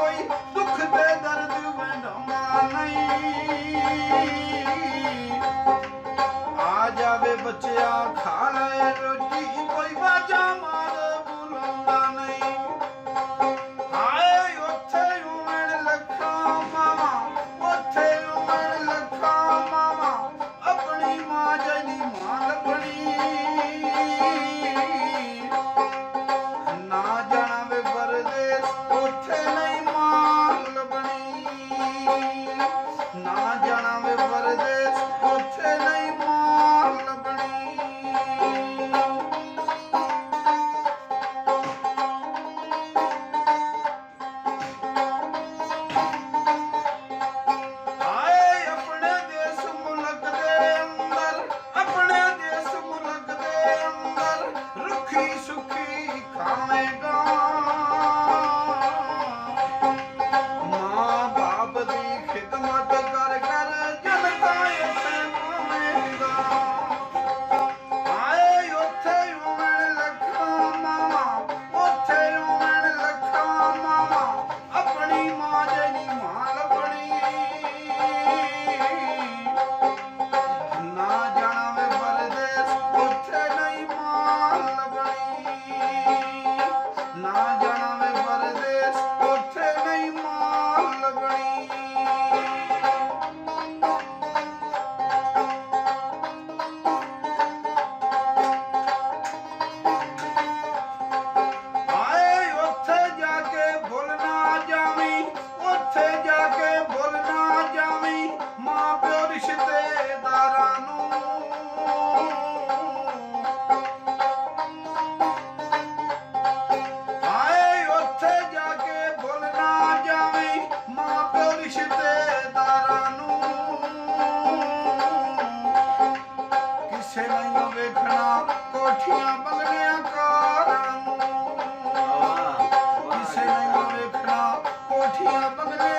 ਕੋਈ ਦੁੱਖ ਤੇ ਦਰਦ ਵੰਡਾਉਂਦਾ ਨਹੀਂ। ਆ ਜਾਵੇ ਬੱਚਿਆ ਖਾ ਲੈ ਰੋਟੀ, ਕੋਈ ਵਾਜਾ ਮਾਰ ਬੁਲਾਉਂਦਾ ਨਹੀਂ। ਹਾਏ ਉੱਥੇ ਉਮਣ ਲੱਖਾਂ ਮਾਵਾਂ, ਉੱਥੇ ਉਮਣ ਲੱਖਾਂ ਮਾਵਾਂ, ਆਪਣੀ ਮਾਂ ਜਿਹਦੀ ਮਾਂ ਲੱਭਣੀ। ਨਾ ਜਾਣਾ ਵੇ ਪਰਦੇਸ, ਉੱਥੇ ਨਹੀਂ ਮਾਂ ਲੱਭਣੀ। ਨਾ ਜਾਣਾ ਵੇ ਪਰਦੇਸ, ਉੱਥੇ ਨਹੀਂ ਮਾਂ ਲੱਭਣੀ। ਹਾਏ ਆਪਣੇ ਦੇਸ ਮੁਲਕ ਦੇ ਅੰਦਰ, ਆਪਣੇ ਦੇਸ ਮੁਲਕ ਦੇ ਅੰਦਰ, ਰੁੱਖੀ ਸੁੱਖੀ ਖਾਵੇਂਗਾ। ਮਾਂ ਬਾਪ ਦੀ ਖਿਦਮਤ ਕਰ ਕਰ ਜਨਤਾ ਇੱਥੇ ਪਾਵੇਂਗਾ। ਹਾਏ ਉੱਥੇ ਉਮਣ ਲੱਖਾਂ ਮਾਵਾਂ, ਉੱਥੇ ਉਮਣ ਲੱਖਾਂ ਮਾਵਾਂ, ਆਪਣੀ ਮਾਂ ਜਿਹਦੀ ਮਾਂ ਲੱਭਣੀ। ਨਾ ਜਾਣਾ ਵੇ ਪਰਦੇਸ, ਉੱਥੇ ਨਹੀਂ ਮਾਂ ਲੱਭਣੀ। ਨਾ ਜਾਣਾ ਵੇ ਪਰਦੇਸ, ਉੱਥੇ ਨਹੀਂ ਮਾਂ ਲੱਭਣੀ। ਹਾਏ ਉੱਥੇ ਜਾ ਕੇ ਭੁੱਲ ਨਾ ਜਾਵੀਂ, ਉੱਥੇ ਜਾ ਕੇ ਭੁੱਲ ਨਾ ਜਾਵੀਂ, ਮਾਂ ਪਿਓ ਰਿਸ਼ਤੇਦਾਰਾਂ ਨੂੰ। ਹਾਏ ਉੱਥੇ ਜਾ ਕੇ ਭੁੱਲ ਨਾ ਜਾਵੀਂ, ਮਾਂ ਪਿਓ ਰਿਸ਼ਤੇਦਾਰਾਂ ਨੂੰ। ਕਿਸੇ ਨਹੀਂ ਵੇਖਣਾ ਕੋਠੀਆਂ ਬੰਗਲਿਆਂ ਕਾਰਾਂ ਨੂੰ। ਕਿਸੇ ਨਹੀਂ ਵੇਖਣਾ ਕੋਠੀਆਂ ਬੰਗਲਿਆਂ